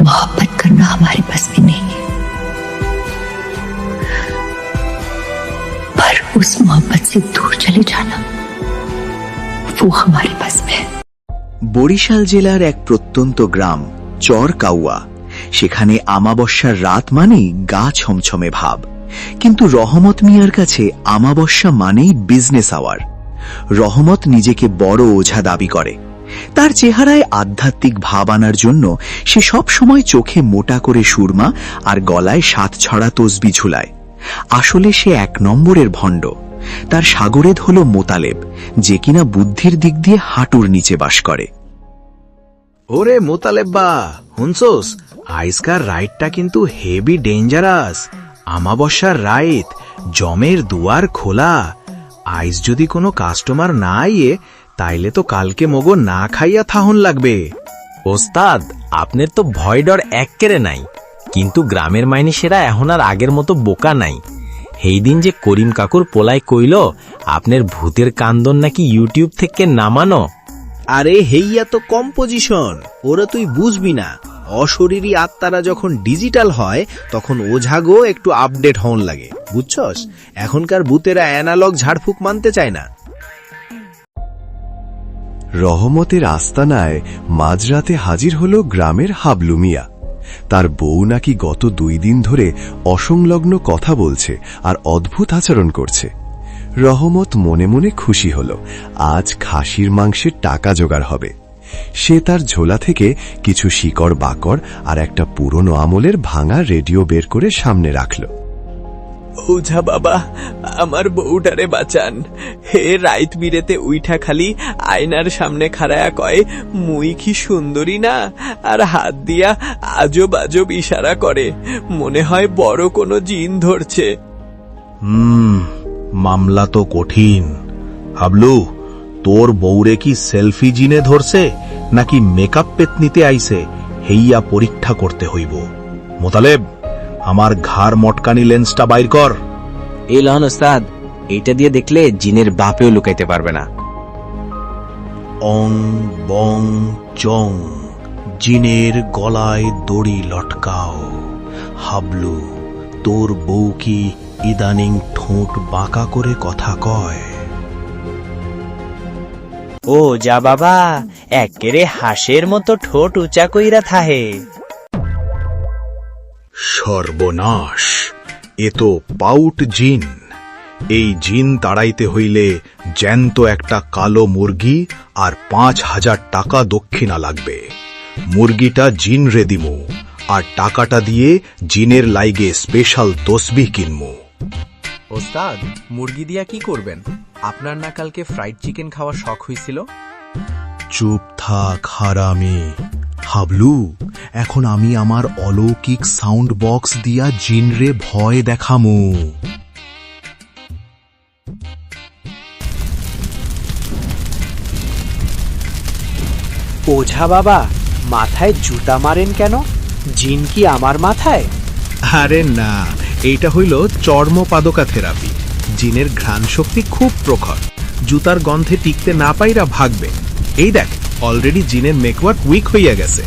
मोहब्बत करना हमारे बस में नहीं है, पर उस मोहब्बत से दूर चले जाना वो हमारे बस में है। বরিশাল জেলার এক প্রত্যন্ত গ্রাম চরকাউয়া। সেখানে আমাবস্যার রাত মানেই গা ছমছমে ভাব, কিন্তু রহমত মিয়ার কাছে আমাবস্যা মানেই বিজনেস আওয়ার। রহমত নিজেকে বড় ওঝা দাবি করে। তার চেহারায় আধ্যাত্মিক ভাব আনার জন্য সে সব সময় চোখে মোটা করে সুরমা আর গলায় 7 ছড়া তসবি ঝুলায়। আসলে সে 1 নম্বরের ভণ্ড। তার সাগরেদ হল মোতালেব, যে কিনা বুদ্ধির দিক দিয়ে হাঁটুর নিচে বাস করে। ওরে মোতালেব্বা, হুনছোস? আইজকার রাইটটা কিন্তু হেভি ডেঞ্জারাস। আমাবস্যার রাইত, জমের দুয়ার খোলা। আইজ যদি কোনো কাস্টমার না আইয়ে, তাইলে তো কালকে মগো না খাইয়া থাহন লাগবে। ওস্তাদ, আপনার তো ভয় ডর এক্কেরে নাই, কিন্তু গ্রামের মাইনিসেরা এখন আর আগের মতো বোকা নাই। সেই দিন যে করিম কাকুর পোলায় কইল আপনার ভূতের কান্দন নাকি ইউটিউব থেকে নামানো। আরে হেইয়া তো কম্পোজিশন, ওরা তুই বুঝবি না। অশরীরী আত্মারা যখন ডিজিটাল হয় তখন ওঝাগো একটু আপডেট হন লাগে, বুঝছস? এখনকার ভূতেরা অ্যানালগ ঝাড়ফুঁক মানতে চায় না। রহমতের আস্তানায় মাঝরাতে হাজির হল গ্রামের হাবলু মিয়া। তার বউ নাকি গত 2 দিন ধরে অসংলগ্ন কথা বলছে আর অদ্ভুত আচরণ করছে। রহমত মনে মনে খুশি হল, আজ খাসির মাংসের টাকা জোগাড় হবে। সে তার ঝোলা থেকে কিছু শিকড় বাকড় আর একটা পুরনো আমলের ভাঙা রেডিও বের করে সামনে রাখল। ওঝা বাবা, আমার বউটারে বাঁচান। হে রাইত বিরেতে উইঠা খালি আয়নার সামনে খাড়ায়া কয়, মুই কি সুন্দরী না, আর হাত দিয়া আজব আজব ইশারা করে, মনে হয় বড় কোনো জিন ধরছে। মামলা তো কঠিন। হাবলু, তোর বউরে কি সেলফি জিনে ধরছে নাকি মেকআপ পেতনিতে আইছে, হেইয়া পরীক্ষা করতে হইব। মোতালেব, আমার ঘাড় মটকানি লেন্সটা বাইর কর। এই লহন ওস্তাদ, এইটা দিয়ে দেখলে জিনের বাপেও লুকাইতে পারবে না। অং বং চং, জিনের গলায় দড়ি লটকাও। হাবলু, তোর বউ কি ইদানিং ঠোঁট বাঁকা করে কথা কয়? ও যা বাবা, একেরে হাঁসের মতো ঠোঁট উঁচা কইরা থাহে। সর্বনাশ, এ তো পাউট জিন। এই জিন তাড়াইতে হইলে জ্যান্ত একটা কালো মুরগি আর 5000 টাকা দক্ষিণা লাগবে। মুরগিটা জিন রে দিমু, আর টাকাটা দিয়ে জিনের লাইগে স্পেশাল তসবিহ কিনমু। ওস্তাদ, মুরগি দিয়া কি করবেন? আপনার না কালকে ফ্রাইড চিকেন খাওয়ার শখ হইছিল? চুপ থাক হারামি। হাবলু, এখন আমি আমার অলৌকিক সাউন্ড বক্স দিয়া জিনরে ভয় দেখামু। ওঝা বাবা, মাথায় জুতা মারেন কেন? জিন কি আমার মাথায়? আরে না, এইটা হইল চর্মপাদকা থেরাপি। জিনের ঘ্রাণ শক্তি খুব প্রখর, জুতার গন্ধে টিকতে না পাইরা ভাগবে। এই দেখ, অলরেডি জিনের নেটওয়ার্ক উইক হইয়া গেছে।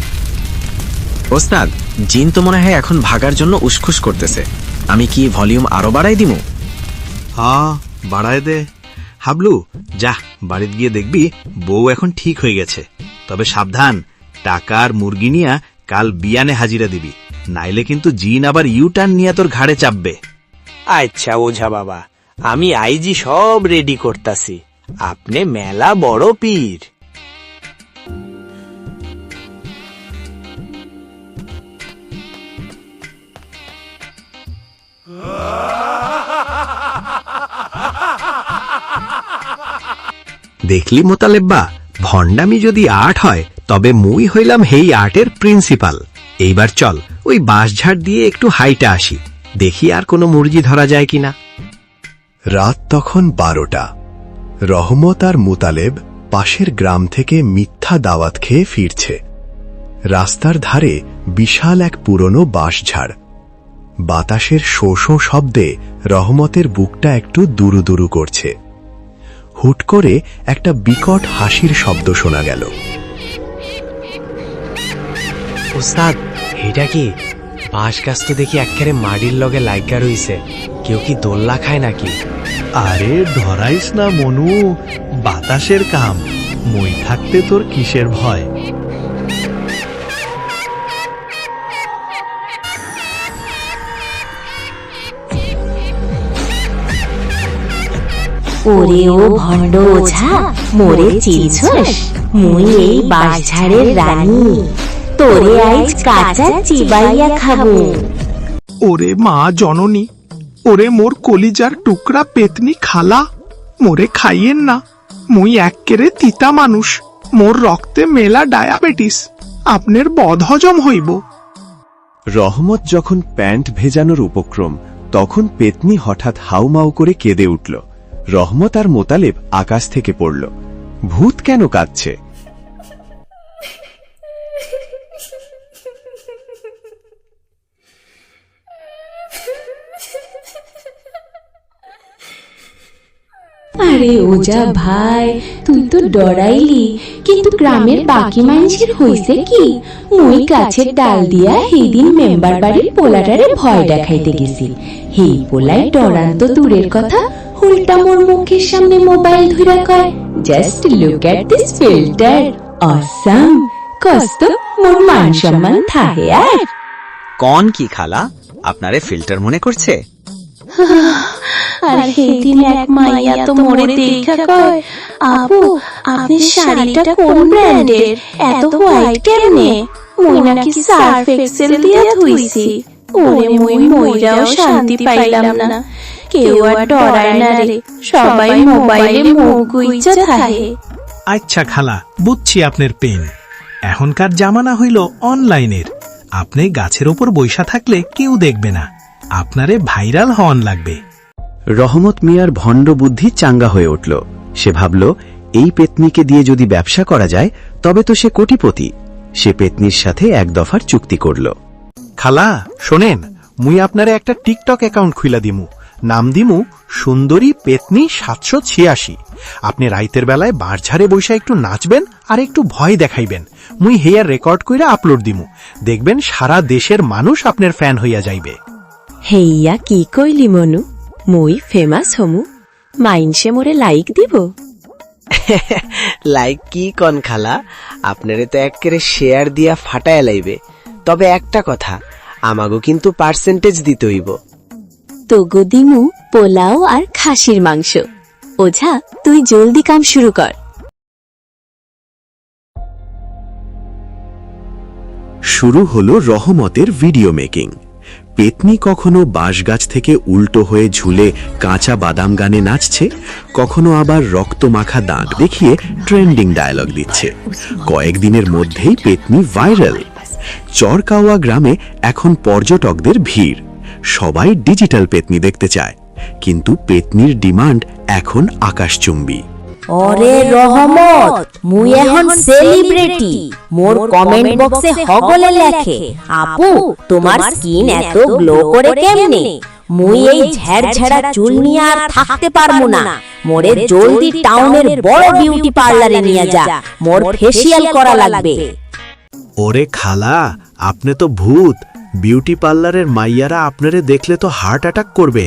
ওস্তাদ, জিন তো মনে হয় এখন ভাগার জন্য উসখুস করতেছে। আমি কি ভলিউম আরো বাড়াই দিমু? হ্যাঁ, বাড়ায় দে। হাবলু, যা বাড়িতে গিয়ে দেখবি বউ এখন ঠিক হয়ে গেছে। তবে সাবধান, টাকা আর মুরগি নিয়া কাল বিয়ানে হাজিরা দিবি, নাইলে কিন্তু জিন আবার ইউটার্ন নিয়ে তোর ঘাড়ে চাপবে। আচ্ছা ওঝা বাবা, আমি আইজি সব রেডি করতাছি। আপনি মেলা বড় পীর। দেখলি মোতালেব্বা, ভণ্ডামি যদি আর্ট হয় তবে মুই হইলাম হেই আর্টের প্রিন্সিপাল। এইবার চল ওই বাঁশঝাড় দিয়ে একটু হাইটা আসি, দেখি আর কোনো মুরগি ধরা যায় কিনা। রাত তখন 12টা। রহমত আর মুতালেব পাশের গ্রাম থেকে মিথ্যা দাওয়াত খেয়ে ফিরছে। রাস্তার ধারে বিশাল এক পুরনো বাঁশঝাড়। বাতাসের শোঁ শোঁ শব্দে রহমতের বুকটা একটু দুরু দুরু করছে। হুট করে একটা বিকট হাসির শব্দ শোনা গেল। ওস্তাদ, এটা কি? বাঁশ গাছ তো দেখি একেবারে মাটির লগে লাইগা রইছে। কেউ কি দোল্লা খায় নাকি? আরে ধরাইস না মনু, বাতাসের কাম। মই থাকতে তোর কিসের ভয়? ওরে ও ভণ্ড ওঝা, মোরে চিনছস? মুই এই বাঁশঝাড়ের রানী, তোরে আইজ কাঁচা চিবাইয়া খাবো। ওরে মা জননী, ওরে মোর কলিজার টুকরা পেতনি খালা, মোরে খাইয়েন না। মুই এক্কেরে তিতা মানুষ, মোর রক্তে মেলা ডায়াবেটিস, আপনার বদহজম হইব। রহমত যখন প্যান্ট ভেজানোর উপক্রম, তখন পেতনি হঠাৎ হাউমাউ করে কেঁদে উঠল। রহমত আর মোতালেব আকাশ থেকে পড়ল। ভূত কেন কাঁদছে? আরে ওজা ভাই, তুই তো ডরাইলি, কিন্তু গ্রামের বাকি মানুষের হইছে কি? মুই গাছের ডাল দিয়া সেইদিন মেম্বার বাড়ির পোলাটারে ভয় দেখাইতে গেছি। হেই পোলাই ডরান তো দূরের কথা, উল্টা মোর মুখের সামনে মোবাইল ধইরা কয়, just look at this filter, awesome. কষ্ট মোর মান সম্মান থাহে আর। কন কি খালা, আপনারে ফিল্টার মনে করছে? আর সেদিন এক মাইয়া তো মোরে দেখা কয়, আপু আপনি শাড়িটা কোন ব্র্যান্ডের, এত হোয়াইট কেমনে? মুই নাকি সার্ফ এক্সেল দিয়া ধুইছি। ওরে মুই মইরাও শান্তি পাইলাম না। কেউ আর ডরায় না রে, সবাই মোবাইলে মুখ গুইজা থাকে। আচ্ছা খালা, বুঝছি আপনার পেন। এখনকার জামানা হইল অনলাইনের। আপনি গাছের ওপর বইসা থাকলে কেউ দেখবে না, আপনারে ভাইরাল হওয়ান লাগবে। রহমত মিয়ার ভণ্ড বুদ্ধি চাঙ্গা হয়ে উঠল। সে ভাবল, এই পেতনিকে দিয়ে যদি ব্যবসা করা যায় তবে তো সে কোটিপতি। সে পেতনির সাথে এক দফার চুক্তি করল। খালা শোনেন, মুই আপনারে একটা টিকটক অ্যাকাউন্ট খুইলা দিমু। নাম দিমু সুন্দরী পেতনি 786। আপনি রাইতের বেলায় বাঁশঝাড়ে বইসা একটু নাচবেন আর একটু ভয় দেখাইবেন। মুই হেয়ার রেকর্ড কইরা আপলোড দিমু। দেখবেন সারা দেশের মানুষ আপনার ফ্যান হইয়া যাইবে। হেইয়া কি কইলি মনু, মুই ফেমাস হমু, মাইনসে মোরে লাইক দিব। লাইক কি কন খালা, আপনারে তো একেবারে শেয়ার দিয়া ফাটায় লাইবে। তবে একটা কথা, আমাগো কিন্তু পার্সেন্টেজ দিতে হইব। তোগো দিমু পোলাও আর খাসির মাংস। ওঝা তুই জলদি কাম শুরু কর। শুরু হলো রহমতের ভিডিও মেকিং। পেতনি কখনো বাঁশগাছ থেকে উল্টো হয়ে ঝুলে কাঁচা বাদাম গানে নাচছে, কখনো আবার রক্ত মাখা দাঁত দেখিয়ে ট্রেন্ডিং ডায়ালগ দিচ্ছে। কয়েকদিনের মধ্যেই পেতনি ভাইরাল। চরকাওয়া গ্রামে এখন পর্যটকদের ভিড়। সবাই ডিজিটাল পেতনি দেখতে চায়, কিন্তু পেতনির ডিমান্ড এখন আকাশচুম্বী। ওরে রহমত, মুই এখন সেলিব্রিটি। মোর কমেন্ট বক্সে হগলে লেখে, আপু তোমার স্কিন এত গ্লো করে কেমনে? মুই এই ঝেড়ঝেড়া চুল নিয়ে আর থাকতে পারমু না। মোরে জলদি টাউনের বড় বিউটি পার্লারে নিয়ে যা, মোর ফেসিয়াল করা লাগবে। ওরে খালা, আপনি তো ভূত। বিউটি পার্লারের মাইয়ারা আপনারে দেখলে তো হার্ট অ্যাটাক করবে।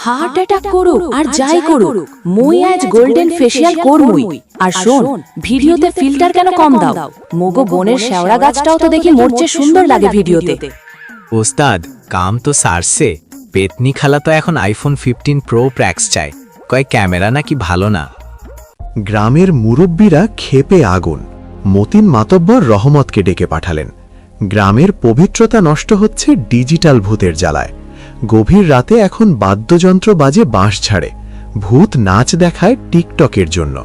হার্ট অ্যাটাক করুক আর যাই করুক, মুই আজ গোল্ডেন ফেসিয়াল করমুই। আর শোন, ভিডিওতে ফিল্টার কেন কম দাও? মোগো বোনের শেওড়া গাছটাও তো দেখি মরচে সুন্দর লাগে ভিডিওতে। ওস্তাদ, কাম তো সারছে। পেতনি খালা তো এখন আইফোন 15 প্রো ম্যাক্স চায়, কয় ক্যামেরা নাকি ভালো না। গ্রামের মুরব্বীরা ক্ষেপে আগুন। মতিন মাতব্বর রহমতকে ডেকে পাঠালেন। গ্রামের পবিত্রতা নষ্ট হচ্ছে ডিজিটাল ভূতের জ্বালায়। গভীর রাতে এখন বাদ্যযন্ত্র বাজে বাঁশঝাড়ে। ভূত নাচ দেখায় টিকটকের জন্য।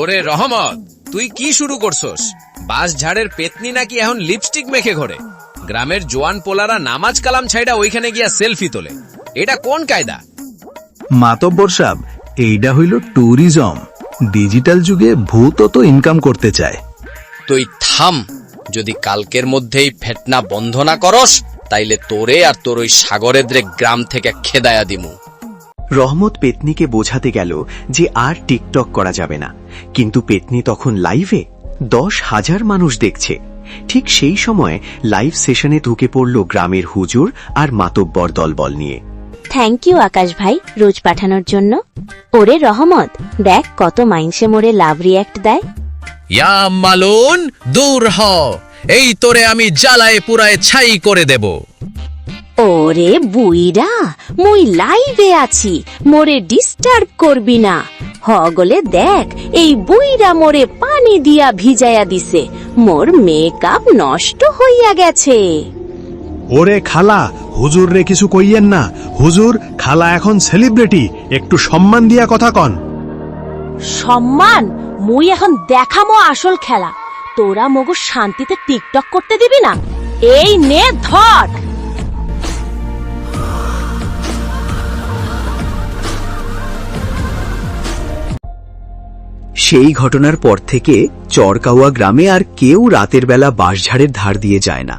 ওরে রহমত, তুই কি শুরু করছস? বাঁশঝাড়ের পেতনি নাকি এখন লিপস্টিক মেখে ঘোরে। গ্রামের জোয়ান পোলারা নামাজ কালাম ছাইড়া ওইখানে গিয়া সেলফি তোলে। এটা কোন কায়দা? মাতব্বর সাহেব, এইটা হইল ট্যুরিজম। ডিজিটাল যুগে ভূতও তো ইনকাম করতে চায়। তুই থাম, যদি কালকের মধ্যেই ফেটনা বন্ধ না করস তাইলে তোরে আর তোর ওই সাগরেদ্রে গ্রাম থেকে খেদায়া দিমু। রহমত পেতনিকে বোঝাতে গেল যে আর টিকটক করা যাবে না, কিন্তু পেতনি তখন লাইভে 10,000 মানুষ দেখছে। ঠিক সেই সময় লাইভ সেশনে ঢুকে পড়ল গ্রামের হুজুর আর মাতব্বর দলবল নিয়ে। থ্যাংক ইউ আকাশ ভাই রোজ পাঠানোর জন্য। ওরে রহমত, দেখ কত মাইনসে মোরে লাভ রিয়্যাক্ট দেয়। ইয়া মালুন, দূর হ, এই তোরে আমি জ্বালায় পুরায় ছাই করে দেব। ওরে বুইরা, মুই লাইভে আছি, মোরে ডিস্টার্ব করবি না। হগলে দেখ, এই বুইরা মোরে পানি দিয়া ভিজায়া দিছে, মোর মেকআপ নষ্ট হইয়া গেছে। ওরে খালা, হুজুর রে কিছু কইয়েন না। হুজুর, খালা এখন সেলিব্রিটি, একটু সম্মান দিয়া কথা কন। সম্মান? মুই এখন দেখামো আসল খেলা। তোরা মগু শান্তিতে টিকটক করতে দিবি না? এই নে ধর। সেই ঘটনার পর থেকে চরকাওয়া গ্রামে আর কেউ রাতের বেলা বাঁশঝাড়ের ধার দিয়ে যায় না।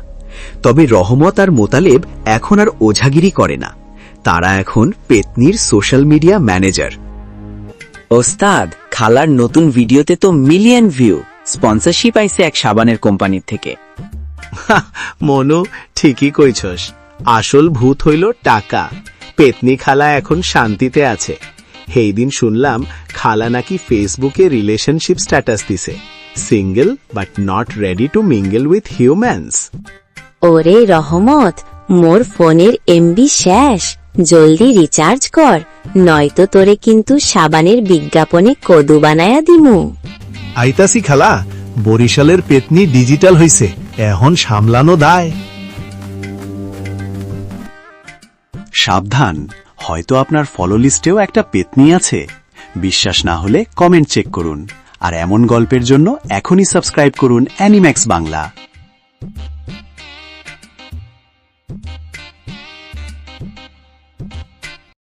তবে রহমত আর মোতালেব এখন আর ওঝাগিরি করে না, তারা এখন পেতনির সোশ্যাল মিডিয়া ম্যানেজার। ওস্তাদ, খালার নতুন ভিডিওতে তো মিলিয়ন ভিউ, স্পন্সরশিপ আইছে এক সাবানের কোম্পানির থেকে। মনু, ঠিকই কইছস, আসল ভূত হইল টাকা। পেতনি খালা এখন শান্তিতে আছে। সেই দিন শুনলাম খালা নাকি ফেসবুকে রিলেশনশিপ স্ট্যাটাস দিছে, single but not ready to mingle with humans. ওরে রহমত, মোর ফোনের এমবি শেষ, জলদি রিচার্জ কর, নয়তো তোরে কিন্তু সাবানের বিজ্ঞাপনে কদু বানায়া দিমু। আইতাসি খালা, বরিশালের পেতনি ডিজিটাল হইছে, এখন সামলানো দায়। সাবধান, হয়তো আপনার ফলো লিস্টেও একটা পেতনি আছে। বিশ্বাস না হলে কমেন্ট চেক করুন, আর এমন গল্পের জন্য এখনই সাবস্ক্রাইব করুন অ্যানিম্যাক্স বাংলা।